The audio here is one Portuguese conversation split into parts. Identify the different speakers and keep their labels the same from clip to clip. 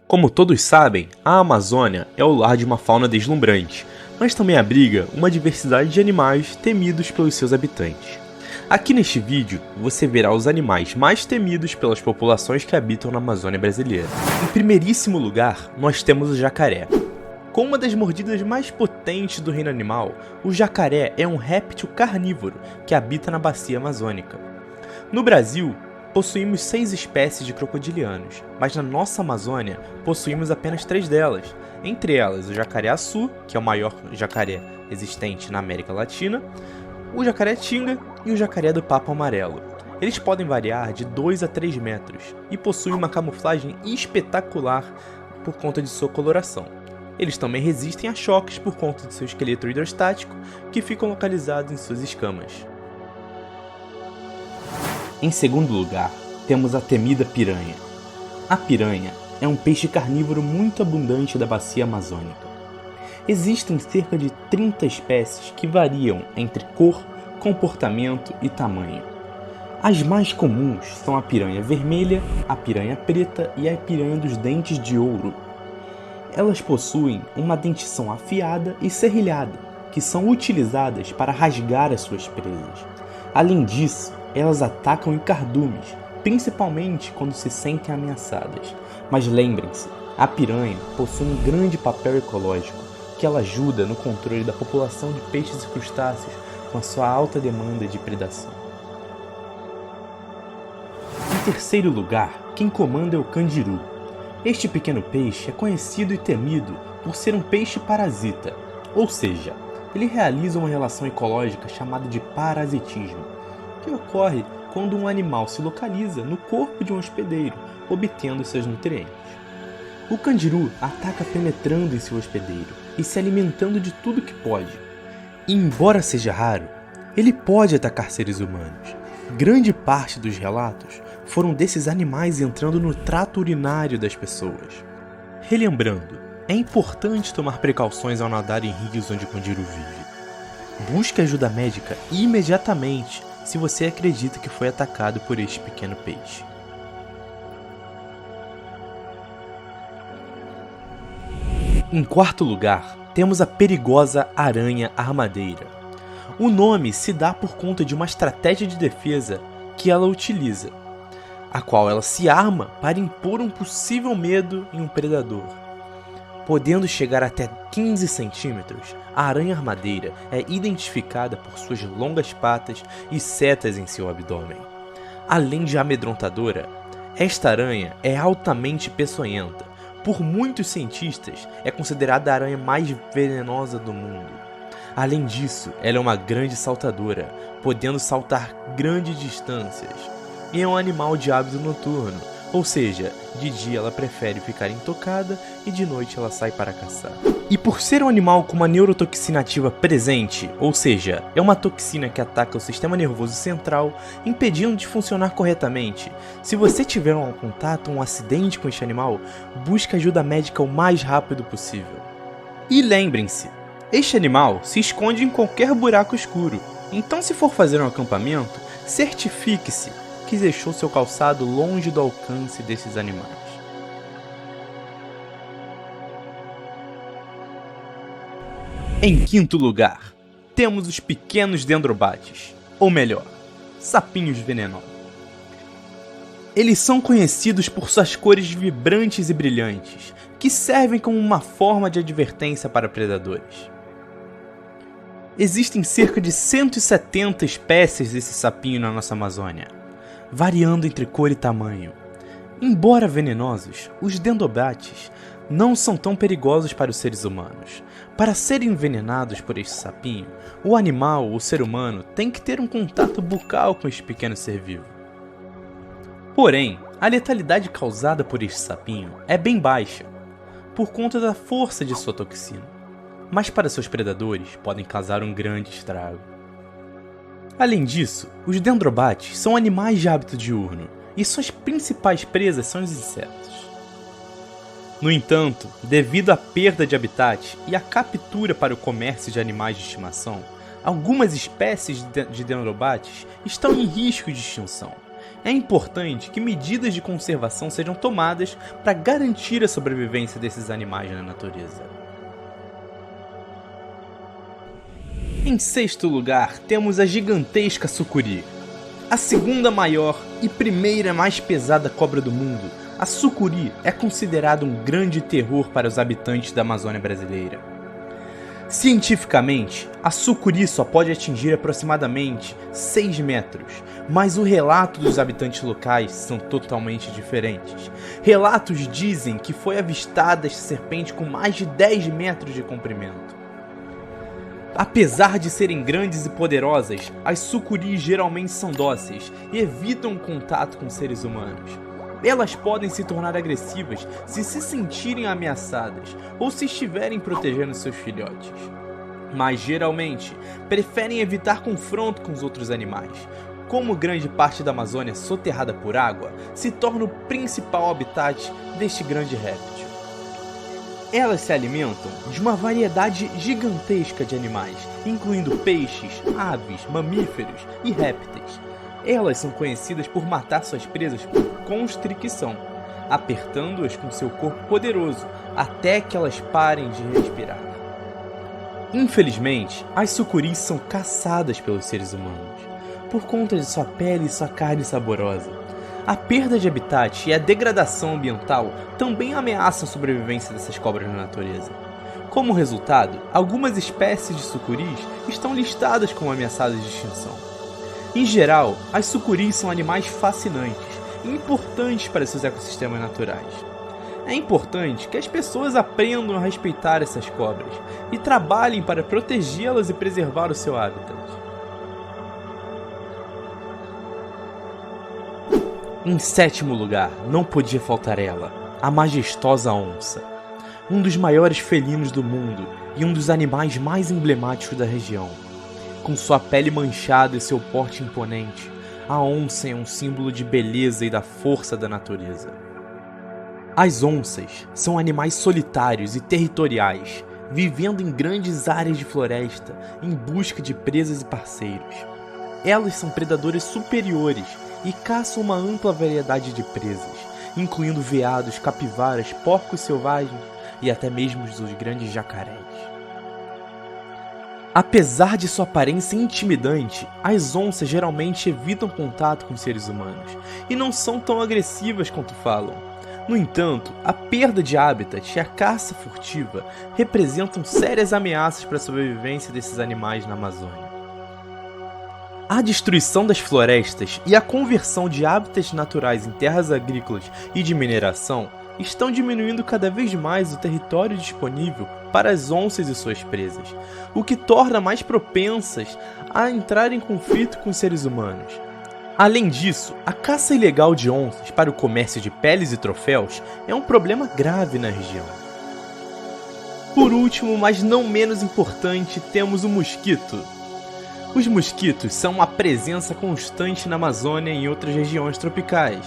Speaker 1: Como todos sabem, a Amazônia é o lar de uma fauna deslumbrante, mas também abriga uma diversidade de animais temidos pelos seus habitantes. Aqui neste vídeo, você verá os animais mais temidos pelas populações que habitam na Amazônia brasileira. Em primeiríssimo lugar, nós temos o jacaré. Com uma das mordidas mais potentes do reino animal, o jacaré é um réptil carnívoro que habita na bacia amazônica. No Brasil, possuímos 6 espécies de crocodilianos, mas na nossa Amazônia possuímos apenas 3 delas, entre elas o jacaré-açu, que é o maior jacaré existente na América Latina, o jacaré-tinga e o jacaré do papo amarelo. Eles podem variar de 2 a 3 metros e possuem uma camuflagem espetacular por conta de sua coloração. Eles também resistem a choques por conta de seu esqueleto hidrostático, que ficam localizados em suas escamas. Em segundo lugar, temos a temida piranha. A piranha é um peixe carnívoro muito abundante da bacia amazônica. Existem cerca de 30 espécies que variam entre cor, comportamento e tamanho. As mais comuns são a piranha vermelha, a piranha preta e a piranha dos dentes de ouro. Elas possuem uma dentição afiada e serrilhada, que são utilizadas para rasgar as suas presas. Além disso, elas atacam em cardumes, principalmente quando se sentem ameaçadas. Mas lembrem-se, a piranha possui um grande papel ecológico, que ela ajuda no controle da população de peixes e crustáceos com a sua alta demanda de predação. Em terceiro lugar, quem comanda é o candiru. Este pequeno peixe é conhecido e temido por ser um peixe parasita, ou seja, ele realiza uma relação ecológica chamada de parasitismo, que ocorre quando um animal se localiza no corpo de um hospedeiro, obtendo seus nutrientes. O candiru ataca penetrando em seu hospedeiro e se alimentando de tudo que pode. E embora seja raro, ele pode atacar seres humanos. Grande parte dos relatos foram desses animais entrando no trato urinário das pessoas. Relembrando, é importante tomar precauções ao nadar em rios onde o candiru vive. Busque ajuda médica imediatamente se você acredita que foi atacado por este pequeno peixe. Em quarto lugar, temos a perigosa aranha armadeira. O nome se dá por conta de uma estratégia de defesa que ela utiliza, a qual ela se arma para impor um possível medo em um predador. Podendo chegar até 15 centímetros, a aranha armadeira é identificada por suas longas patas e setas em seu abdômen. Além de amedrontadora, esta aranha é altamente peçonhenta. Por muitos cientistas, é considerada a aranha mais venenosa do mundo. Além disso, ela é uma grande saltadora, podendo saltar grandes distâncias. E é um animal de hábito noturno, ou seja, de dia ela prefere ficar intocada e de noite ela sai para caçar. E por ser um animal com uma neurotoxina ativa presente, ou seja, é uma toxina que ataca o sistema nervoso central, impedindo de funcionar corretamente, se você tiver um contato ou um acidente com este animal, busque ajuda médica o mais rápido possível. E lembrem-se, este animal se esconde em qualquer buraco escuro, então se for fazer um acampamento, certifique-se que deixou seu calçado longe do alcance desses animais. Em quinto lugar, temos os pequenos dendrobates, ou melhor, sapinhos venenosos. Eles são conhecidos por suas cores vibrantes e brilhantes, que servem como uma forma de advertência para predadores. Existem cerca de 170 espécies desse sapinho na nossa Amazônia, variando entre cor e tamanho. Embora venenosos, os dendrobates não são tão perigosos para os seres humanos. Para serem envenenados por este sapinho, o animal ou ser humano tem que ter um contato bucal com este pequeno ser vivo. Porém, a letalidade causada por este sapinho é bem baixa, por conta da força de sua toxina. Mas para seus predadores podem causar um grande estrago. Além disso, os dendrobates são animais de hábito diurno e suas principais presas são os insetos. No entanto, devido à perda de habitat e à captura para o comércio de animais de estimação, algumas espécies de dendrobates estão em risco de extinção. É importante que medidas de conservação sejam tomadas para garantir a sobrevivência desses animais na natureza. Em sexto lugar, temos a gigantesca sucuri. A segunda maior e primeira mais pesada cobra do mundo, a sucuri é considerada um grande terror para os habitantes da Amazônia brasileira. Cientificamente, a sucuri só pode atingir aproximadamente 6 metros, mas o relato dos habitantes locais são totalmente diferentes. Relatos dizem que foi avistada esta serpente com mais de 10 metros de comprimento. Apesar de serem grandes e poderosas, as sucuris geralmente são dóceis e evitam contato com seres humanos. Elas podem se tornar agressivas se sentirem ameaçadas ou se estiverem protegendo seus filhotes. Mas geralmente, preferem evitar confronto com os outros animais. Como grande parte da Amazônia é soterrada por água, se torna o principal habitat deste grande réptil. Elas se alimentam de uma variedade gigantesca de animais, incluindo peixes, aves, mamíferos e répteis. Elas são conhecidas por matar suas presas por constricção, apertando-as com seu corpo poderoso até que elas parem de respirar. Infelizmente, as sucuris são caçadas pelos seres humanos, por conta de sua pele e sua carne saborosa. A perda de habitat e a degradação ambiental também ameaçam a sobrevivência dessas cobras na natureza. Como resultado, algumas espécies de sucuris estão listadas como ameaçadas de extinção. Em geral, as sucuris são animais fascinantes e importantes para seus ecossistemas naturais. É importante que as pessoas aprendam a respeitar essas cobras e trabalhem para protegê-las e preservar o seu hábitat. Em sétimo lugar, não podia faltar ela, a majestosa onça. Um dos maiores felinos do mundo e um dos animais mais emblemáticos da região. Com sua pele manchada e seu porte imponente, a onça é um símbolo de beleza e da força da natureza. As onças são animais solitários e territoriais, vivendo em grandes áreas de floresta em busca de presas e parceiros. Elas são predadoras superiores e caçam uma ampla variedade de presas, incluindo veados, capivaras, porcos selvagens e até mesmo os grandes jacarés. Apesar de sua aparência intimidante, as onças geralmente evitam contato com seres humanos e não são tão agressivas quanto falam. No entanto, a perda de habitat e a caça furtiva representam sérias ameaças para a sobrevivência desses animais na Amazônia. A destruição das florestas e a conversão de hábitats naturais em terras agrícolas e de mineração estão diminuindo cada vez mais o território disponível para as onças e suas presas, o que torna mais propensas a entrar em conflito com os seres humanos. Além disso, a caça ilegal de onças para o comércio de peles e troféus é um problema grave na região. Por último, mas não menos importante, temos o mosquito. Os mosquitos são uma presença constante na Amazônia e em outras regiões tropicais,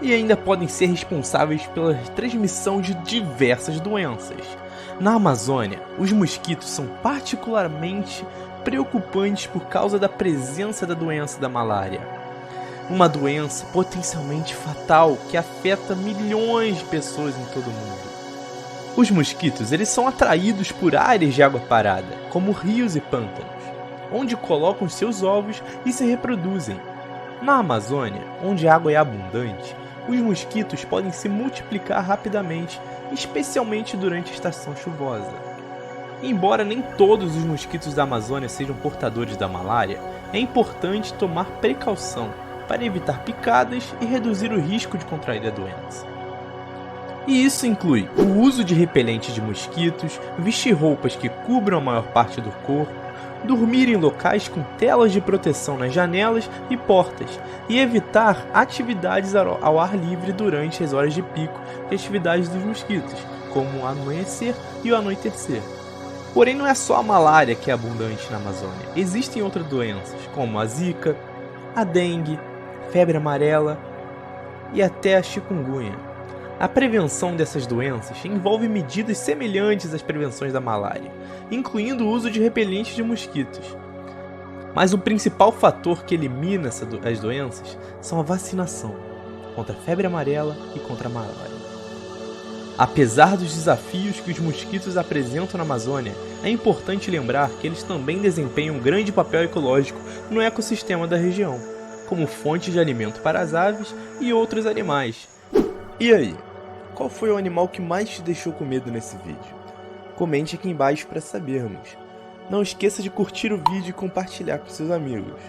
Speaker 1: e ainda podem ser responsáveis pela transmissão de diversas doenças. Na Amazônia, os mosquitos são particularmente preocupantes por causa da presença da doença da malária, uma doença potencialmente fatal que afeta milhões de pessoas em todo o mundo. Os mosquitos eles são atraídos por áreas de água parada, como rios e pântanos, onde colocam seus ovos e se reproduzem. Na Amazônia, onde a água é abundante, os mosquitos podem se multiplicar rapidamente, especialmente durante a estação chuvosa. Embora nem todos os mosquitos da Amazônia sejam portadores da malária, é importante tomar precaução para evitar picadas e reduzir o risco de contrair a doença. E isso inclui o uso de repelente de mosquitos, vestir roupas que cubram a maior parte do corpo, dormir em locais com telas de proteção nas janelas e portas e evitar atividades ao ar livre durante as horas de pico de atividades dos mosquitos, como o amanhecer e o anoitecer. Porém, não é só a malária que é abundante na Amazônia. Existem outras doenças, como a zika, a dengue, febre amarela e até a chikungunya. A prevenção dessas doenças envolve medidas semelhantes às prevenções da malária, incluindo o uso de repelentes de mosquitos. Mas o principal fator que elimina as doenças são a vacinação contra a febre amarela e contra a malária. Apesar dos desafios que os mosquitos apresentam na Amazônia, é importante lembrar que eles também desempenham um grande papel ecológico no ecossistema da região, como fonte de alimento para as aves e outros animais. E aí, qual foi o animal que mais te deixou com medo nesse vídeo? Comente aqui embaixo para sabermos. Não esqueça de curtir o vídeo e compartilhar com seus amigos.